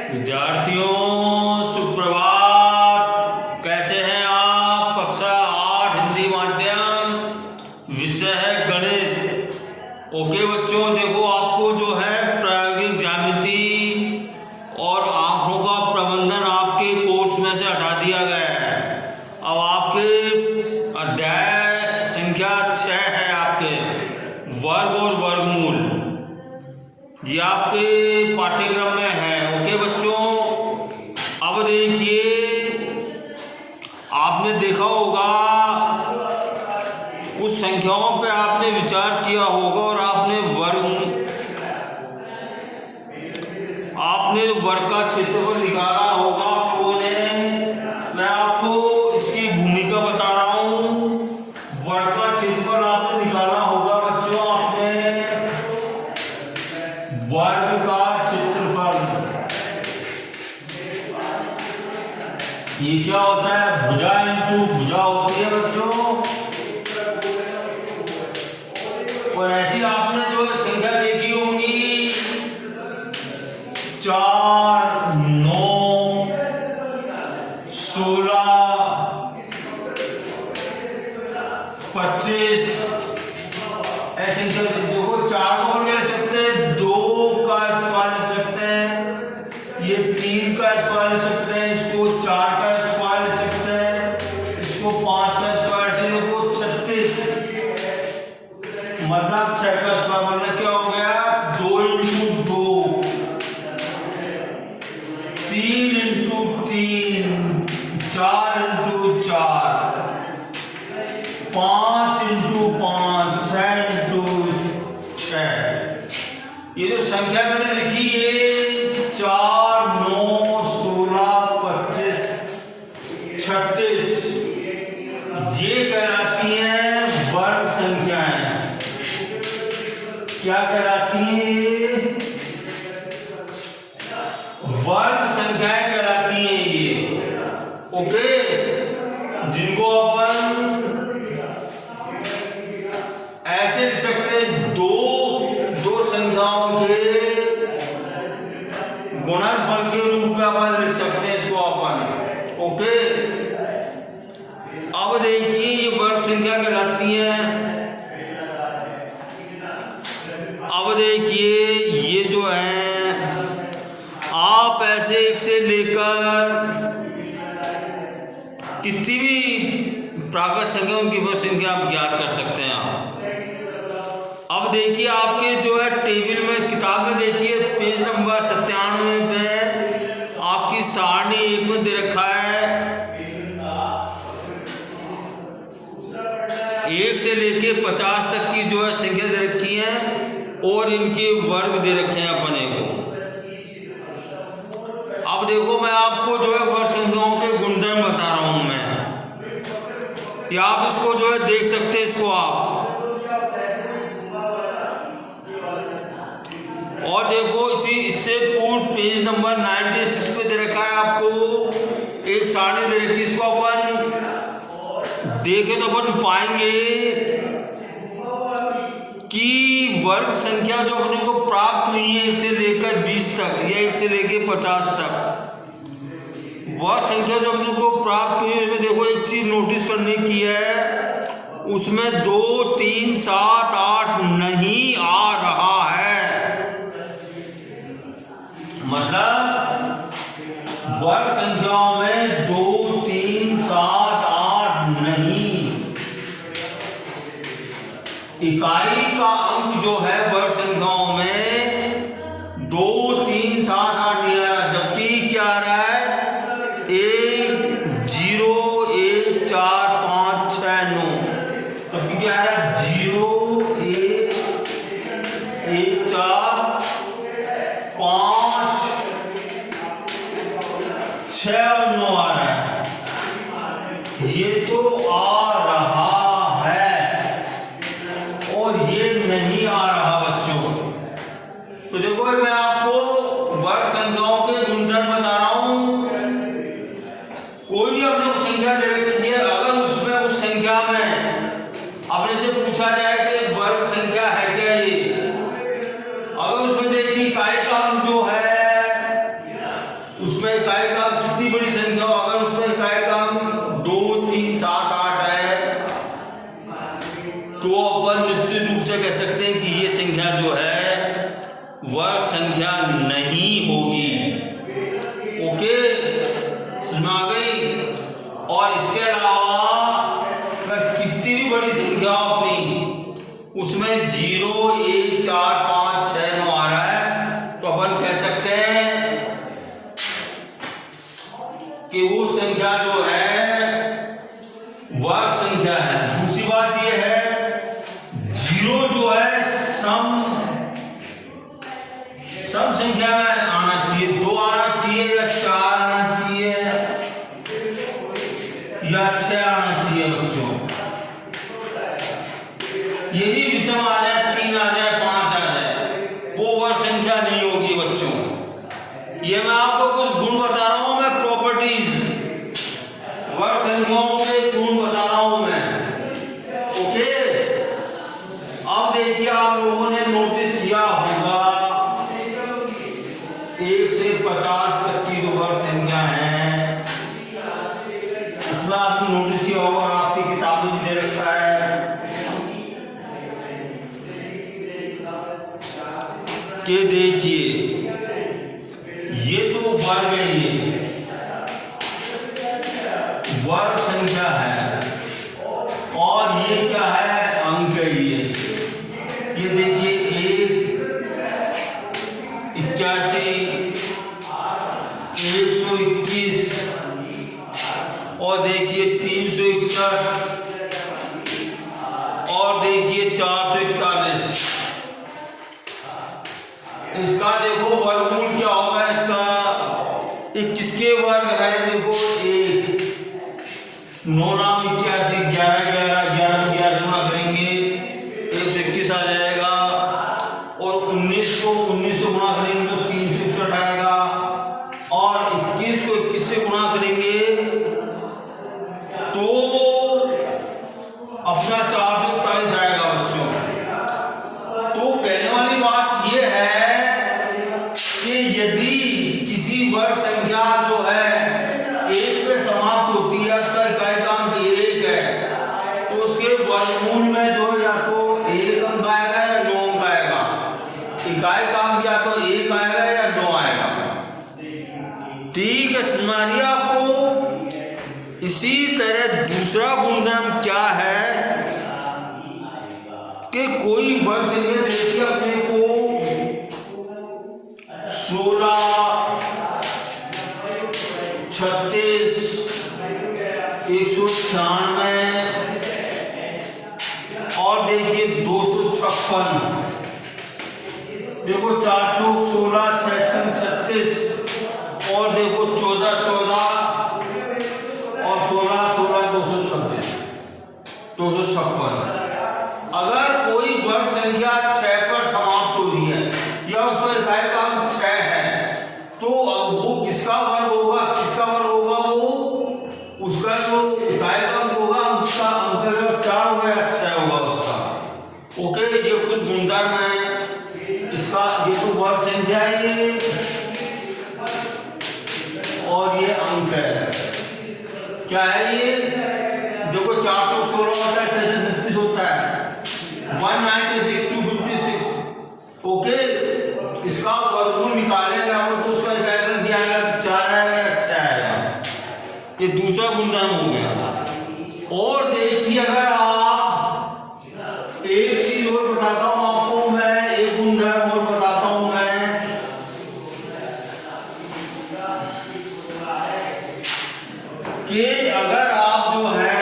विद्यार्थियों सुप्रभात। कैसे हैं आप? कक्षा 8 हिंदी माध्यम, विषय है गणित। ओके बच्चों, देखो आपको जो है प्रायोगिक ज्यामिति और आंकड़ों का प्रबंधन आपके कोर्स में से हटा दिया गया है। अब आपके अध्याय संख्या 6 है, आपके वर्ग और वर्गमूल, ये आपके पाठ्यक्रम में है। ओके बच्चों, अब देखिए आपने देखा होगा कुछ संख्याओं पे आपने विचार किया होगा और आपने वर्ग का क्षेत्रफल निकाला होगा आप लोगों ने। मैं आपको इसकी भूमिका बता रहा हूँ। वर्ग का क्षेत्रफल आपने निकाला होगा बच्चों, आपने वर्ग का क्षेत्रफल, ये क्या होता है? भुजा इंटू भुजा होती है बच्चों। और ऐसी आपने जो संख्या देखी होगी 4, 9, 16, 25 ऐसे देखो। 4 को ले सकते हैं, 2 का स्क्वायर ले सकते हैं, ये 3 का स्क्वायर ले सकते हैं, इसको 4 का स्क्वायर ले सकते हैं, इसको 5 का स्क्वायर से देखो 36, मतलब 6 का स्क्वायर, मतलब क्या हो गया? 2 into 2, 3 into 3, 4 into 4, 5 into 5, 6 into 6। ये जो संख्या मैंने लिखी है 4, 9, 16, 25, 36, ये कहलाती हैं वर्ग संख्याएं। क्या कहलाती हैं? वर्ग संख्याएं कहलाती हैं ये। ओके, जिनको अपन ऐसे लिख सकते हैं, दो संख्याओं के गुणनफल के रूप में अपन लिख सकते हैं इसको अपन। ओके, अब देखिए ये वर्ग संख्या कहलाती है। अब देखिए ये जो है आप ऐसे एक से लेकर कितनी भी प्राकृत संख्या उनकी वर्ग संख्या आप ज्ञात कर सकते हैं आप। अब देखिए आपके जो है टेबल में, किताब में देखिए पेज नंबर 97 पे आपकी सारणी 1 में दे रखा है 1 से लेके 50 तक की जो है संख्या दे रखी है और इनके वर्ग दे रखे हैं अपने को। अब देखो मैं आपको जो है वर्ग संख्याओं के गुणधर्म बता रहा हूं मैं, या आप इसको जो है देख सकते हैं इसको आप। और देखो इससे पूर्व पेज नंबर 96 पे दे रखा है आपको एक सारणी दे रखी है। इसको अपन देखे तो अपन पाएंगे कि वर्ग संख्या जो अपने को प्राप्त हुई है 1 से लेकर 20 तक या 1 से लेकर 50 तक, वर्ग संख्या जो अपने को प्राप्त हुई है उसमें देखो एक चीज नोटिस करने की है, उसमें 2, 3, 7, 8 नहीं आ रहा है। मतलब वर्ग संख्याओं में 2, 3, 7, 8 नहीं। इकाई का अंक जो है वर्ग संख्याओं में 2, 3, 7, 8 नहीं आ रहा, जबकि क्या आ रहा है? 1, 0, 1, 4, 5, 6, 9, जबकि क्या आ रहा है? 0, 1, 1, 4, 5, 6 और 9 आ रहा है। ये तो आ रहा है और ये नहीं आ रहा बच्चों। तो देखो मैं आपको वर्ग संख्याओं के गुणधर्म बता रहा हूं। कोई भी अपने को संख्या दे रखी है, अगर उसमें उस संख्या में अपने से पूछा जाए कि वर्ग संख्या है क्या ये, अगर उसमें देखिए इकाई का अंक जो है नहीं होगी। ओके, समझ में आ गई। और इसके अलावा कितनी भी बड़ी संख्या अपनी उसमें 0, 1, 4, 5, 6, 9 आ रहा है तो अपन कह सकते हैं कि वो संख्या जो है वर्ग संख्या है। दूसरी बात ये है 0 जो है सम संख्या में आना चाहिए, 2 आना चाहिए या 4 आना चाहिए या 6 आना चाहिए बच्चों। यदि विषम आ जाए, 3 आ जाए, 5 आ जाए, वो वर्ग संख्या नहीं होगी बच्चों। ये मैं आपको कुछ गुण बता रहा हूं, मैं प्रॉपर्टीज वर्ग संख्याओं के गुण बता रहा हूं मैं। ओके, अब देखिए आप लोगों ने नोटिस किया होगा 1 से 50 तक की जो वर्ग संख्या है उसमें आपने नोटिस किया होगा और आपकी किताबों में दे रखा है कि देखिए ये तो वर्ग है, ये वर्ग संख्या है और ये क्या है, अंक है। ये देखिए 1, 81, 121 और देखिए 361 और देखिए 441। इसका देखो वर्गमूल क्या होगा इसका, किसके वर्ग है, देखो 1, 9 नाम 81, 11, 11, 11, 11 गुना करेंगे 121 आ जाएगा और 19 को 19 से गुना करेंगे तो 361 आएगा और 21 को 21 से गुना करेंगे तो अपना 441 आएगा बच्चों। तो कहने वाली बात यह है कि यदि किसी वर्ग संख्या जो है 1 पे समाप्त होती है, उसका इकाई अंक 1 है तो उसके वर्गमूल में जो या तो 1 अंक आएगा या 9 अंक आएगा। इकाई अंक या तो 1 आएगा या 2 आएगा। ठीक है, समझ आ रही है आपको। इसी तरह दूसरा गुणधर्म क्या है कि कोई वर्ग संख्या देखिए अपने को 16, 36, 196 और देखिए 256। देखो 4 चौक 16, 6 छंग 36 और देखो 14, 14 और 16, 16, 256। अगर कोई वर्ग संख्या 6 पर समाप्त हो रही है या उसका इकाई का अंक 6 है तो अब वो किसका वर्ग होगा, किसका वर्ग होगा, वो उसका जो इकाई का अंक होगा उसका अंक 4 होगा या 6 होगा उसका। ओके, ये कुछ गुणधर्म है इसका। ये तो वर्ग संख्या है ये और ये अंक है। क्या है ये, देखो 4 चौक 16 होता है, 6 से 32 होता है, 196, 256। ओके, इसका वर्गमूल निकालेगा तो उसका इकाई अंक दिया जाएगा 4 आएगा या 6 आएगा। ये दूसरा गुणधर्म हो गया। और देखिए अगर आप एक चीज और बताता हूं आपको मैं, एक गुणधर्म और बताता हूं मैं कि अगर आप जो है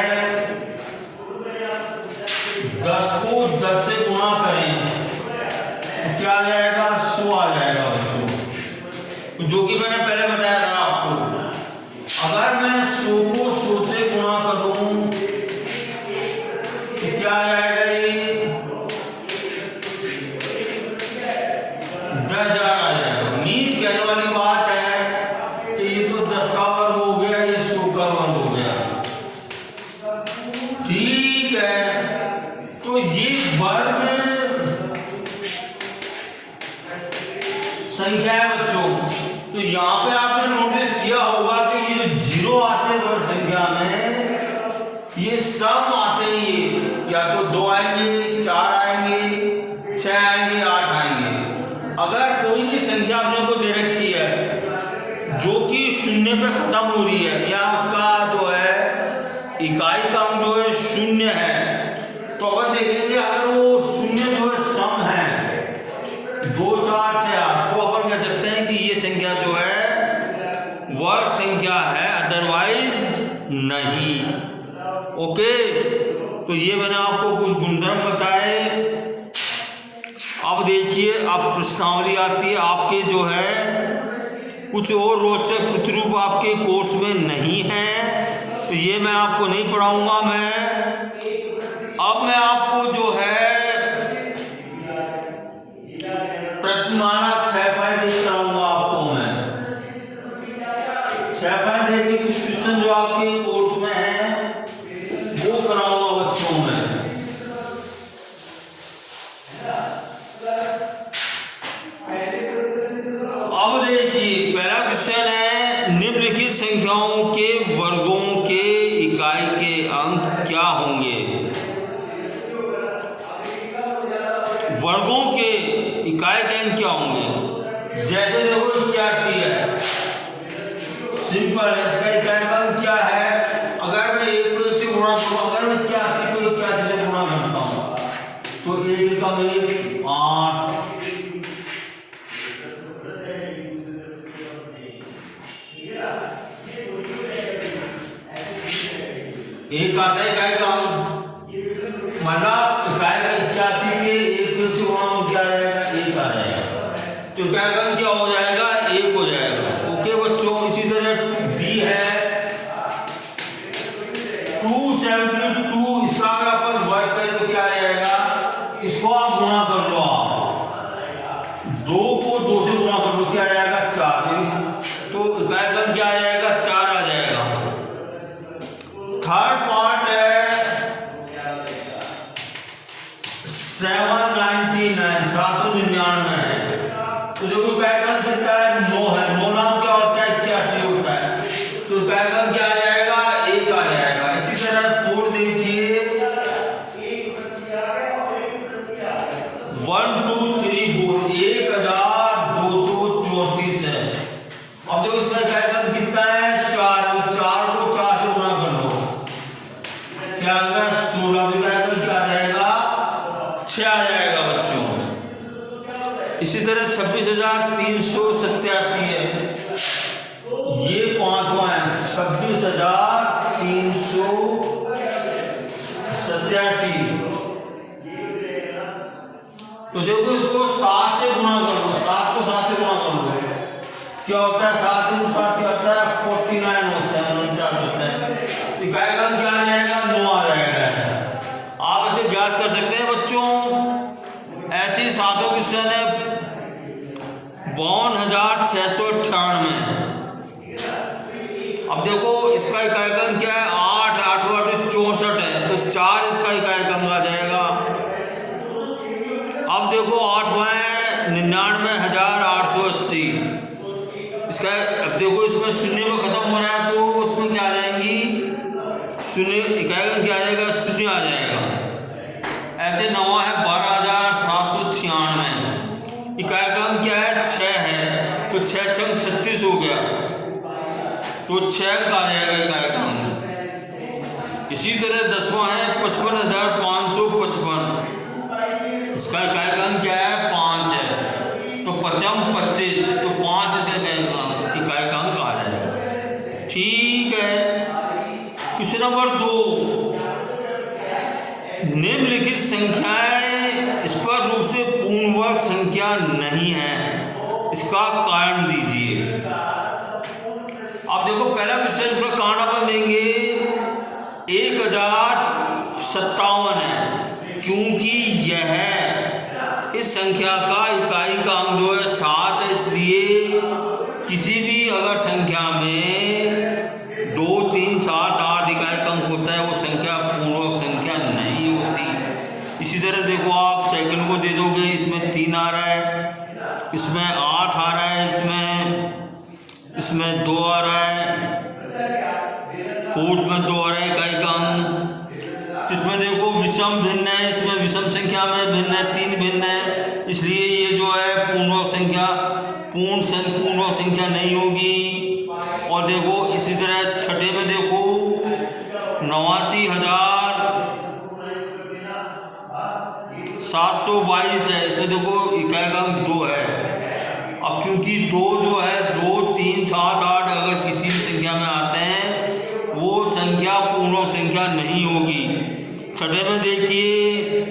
10 को 10 से गुणा करें तो क्या आ जाएगा, 100 आ जाएगा बच्चों, जो कि मैंने पहले बताया था आपको। अगर मैं 100 को 100 से गुणा करूं तो क्या आ जाएगा, ये 10,000 आ जाएगा। मीन्स कहने वाली बात है कि ये तो 10 का वर्ग हो गया, ये 100 का वर्ग हो गया। ठीक है, तो ये वर्ग संख्या है बच्चों। तो यहां पे आपने नोटिस किया होगा कि ये जो 0 आते हैं वर्ग संख्या में, ये सम आते हैं, ये या तो 2 आएंगे, 4 आएंगे, 6 आएंगे, 8 आएंगे। अगर कोई भी संख्या अपने को दे शून्य पे खत्म हो रही है या उसका जो है इकाई का अंक जो है शून्य है, तो अपन देखेंगे अगर वो शून्य जो है सम है 2 4 6 8, तो अपन कह सकते हैं कि ये संख्या जो है वर्ग संख्या है, अदरवाइज नहीं। ओके, तो ये मैंने आपको कुछ गुणधर्म बताए। अब देखिए, अब प्रश्नावली आती है आपके जो है कुछ और रोचक प्रतिरूप आपके कोर्स में नहीं है, तो ये मैं आपको नहीं पढ़ाऊंगा। अब मैं आपको जो है प्रश्नमाला 6.1 कराऊंगा आपको मैं। 6.1 के कुछ क्वेश्चन जो आपके कोर्स में है वो कराऊंगा बच्चों में। अब देखिए, पहला क्वेश्चन है निम्नलिखित संख्याओं के वर्गों के इकाई के अंक क्या होंगे। वर्गों के इकाई के अंक क्या होंगे? जैसे देखो 81 है, सिंपल है, इसका इकाई का अंक क्या है? अगर मैं 1 को 1 से गुणा करूँ, अगर मैं 81 को 81 से गुणा करता हूँ तो 1 का 8, एक आता है इकाई का अंक, मतलब इकाई का 81 के 1 से गुणा हो क्या रहेगा? 1 आ जाएगा, तो इकाई का अंक क्या हो जाएगा? 1 हो जाएगा। ओके बच्चों, इसी तरह बी है 272, इसका अगर अपन वर्ग करें तो क्या आ जाएगा? इसको आप गुणा कर लो, आप 2 को 2 से गुणा कर लो, क्या आ जाएगा? 4, तो इकाई का अंक क्या आ जाएगा? 4 आ जाएगा। थर्ड पार्ट है 799, 799 है, तो देखो इकाई का अंक कितना है? 9 है। 9 नाम क्या होता है? 81 होता है, तो इकाई का अंक क्या आ जाएगा? 1 आ जाएगा। इसी तरह 4 देखिए 1 2 3 4, 1234 है। अब देखो इसका इकाई का अंक कितना है? 4, तो 4 को 4 से गुणा कर लो, क्या आ गया? 16, तो क्या आ जाएगा? 6 आ जाएगा बच्चों। इसी तरह 26,387 है, ये 5वां है, 26,387, तो देखो इसको 7 से गुणा कर लो, 7 को 7 से गुणा कर लो, क्या होता है? 7 × 7 क्या होता है? 49 होता है, 49 होता है। इकाई का क्या आ जाएगा? 9 आ जाएगा। आप ऐसे ज्ञात कर सकते हैं बच्चों। ऐसे 7 क्वेश्चन है 52,698। अब देखो इसका इकाई का अंक क्या है? 8, 8 8 64 है, तो 4 इसका इकाई का अंक आ जाएगा। अब देखो 8वां है 99,880, इसका अब देखो इसमें शून्य में खत्म हो रहा है, तो उसमें क्या आ जाएंगी? शून्य, इकाई का क्या आ जाएगा? 0 आ जाएगा। ऐसे 9वां है 12,796, इकाई का अंक क्या है? 6 है, तो 6 6 36 हो गया, तो 6 का आ जाएगा इकाई का अंक। इसी तरह 10वां है 55,555, इसका इकाई का अंक क्या है? 5 है, तो 5 25, तो 5 इसका इकाई का अंक आ जाएगा। ठीक है। क्वेश्चन नंबर 2, निम्नलिखित संख्याएं स्पष्ट रूप से पूर्ण वर्ग संख्या नहीं है, इसका कारण दीजिए। अब देखो पहला क्वेश्चन, इसका कारण अपन देंगे 1057 है, चूंकि यह इस संख्या का इकाई का अंक जो है 7 है, इसलिए किसी भी अगर संख्या में 2 3 7 8 इकाई का अंक होता है, वो संख्या पूर्णवर्ग संख्या नहीं होती। इसी तरह देखो आप सेकंड को दे दोगे, इसमें 3 आ रहा है, इसमें 8 आ रहा है, इसमें 2 आ रहा है, फोर्थ में 2 आ रहा है इकाई का अंक। इसमें देखो विषम भिन्न है, इसमें विषम संख्या में भिन्न है, 3 भिन्न है, इसलिए ये जो है पूर्णवर्ग संख्या पूर्णवर्ग संख्या नहीं होगी। और देखो इसी तरह छठे में देखो 89,722 है, इसमें देखो इकाई का अंक 2 है। अब चूंकि 2 जो है 2, 3, 7, 8 अगर किसी भी संख्या में आते हैं वो संख्या पूर्ण संख्या नहीं होगी। छठे में देखिए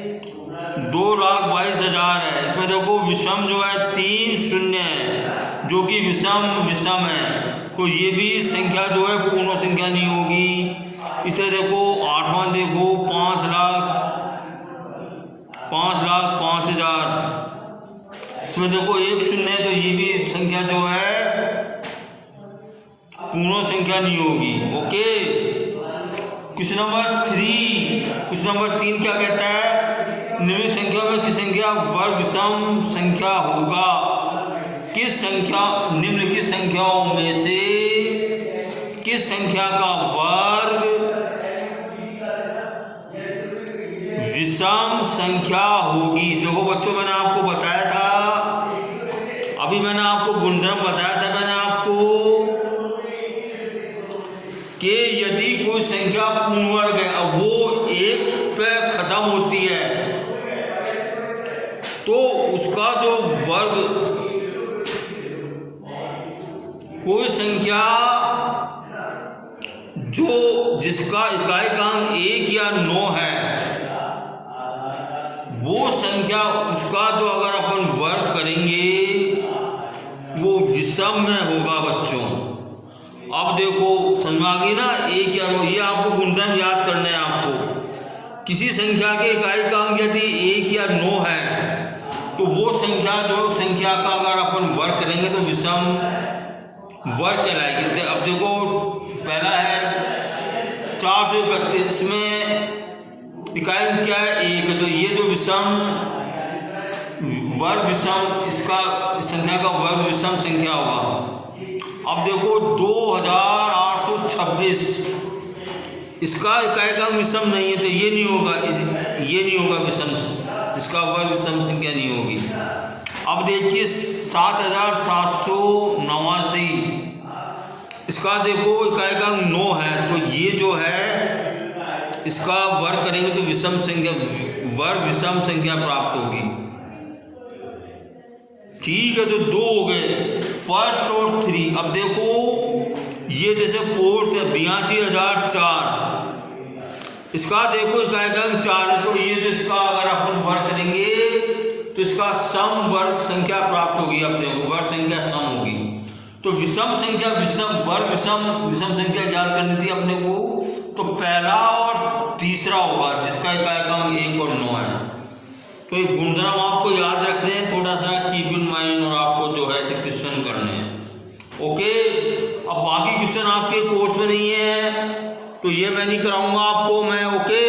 2,22,000 है, इसमें देखो विषम जो है 3 शून्य है जो कि विषम है, तो ये भी संख्या जो है पूर्ण संख्या नहीं होगी। इसे देखो आठवां देखो 5,05,000, इसमें देखो 1 शून्य है, तो ये भी संख्या जो है पूर्ण संख्या नहीं होगी। ओके, क्वेश्चन नंबर 3 क्या कहता है, निम्नलिखित संख्या में किस संख्या वर्ग विषम संख्या होगा? निम्नलिखित संख्याओं में से किस संख्या का वर्ग विषम संख्या होगी? देखो बच्चों, मैंने आपको बताया था, अभी मैंने आपको गुणधर्म बताया था मैंने आपको कि यदि कोई संख्या पूर्ण वर्ग है, अब वो 1 पे खत्म होती है, तो उसका जो वर्ग, कोई संख्या जिसका इकाई का अंक 1 या 9 है, वो संख्या उसका जो अगर अपन वर्ग करेंगे वो विषम में होगा बच्चों। अब देखो समझ में आ गई ना, 1 या 9, ये आपको गुणधर्म याद करना है आपको। किसी संख्या के इकाई का अंक यदि 1 या 9 है तो वो संख्या का अगर अपन वर्ग करेंगे तो विषम वर्ग कहलाएगी। अब देखो पहला है 431, इसमें इकाई क्या है 1, तो ये जो इसका संख्या का वर्ग विषम संख्या होगा। अब देखो 2,826, इसका इकाई का विषम नहीं है, तो ये नहीं होगा विषम, इसका वर्ग विषम संख्या नहीं होगी। अब देखिए 7,789, इसका देखो इकाई का 9 है, तो ये जो है इसका वर्ग करेंगे तो विषम संख्या प्राप्त होगी। ठीक है, तो 2 हो गए, फर्स्ट और 3। अब देखो ये जैसे फोर्थ है 82,004, इसका देखो इकाई का 4 है, तो ये जो इसका अगर अपन वर्ग करेंगे तो इसका सम वर्ग संख्या प्राप्त होगी। अब देखो वर्ग संख्या सम होगी, तो विषम संख्या विषम संख्या ज्ञात करनी थी अपने को, तो पहला और तीसरा होगा जिसका इकाई का 1 और 9 है। तो ये गुणधर्म आपको याद रखने हैं, थोड़ा सा कीप इन माइंड, और आपको जो है ऐसे क्वेश्चन करने हैं। ओके, अब बाकी क्वेश्चन आपके कोर्स में नहीं है तो ये मैं नहीं कराऊंगा आपको मैं। ओके।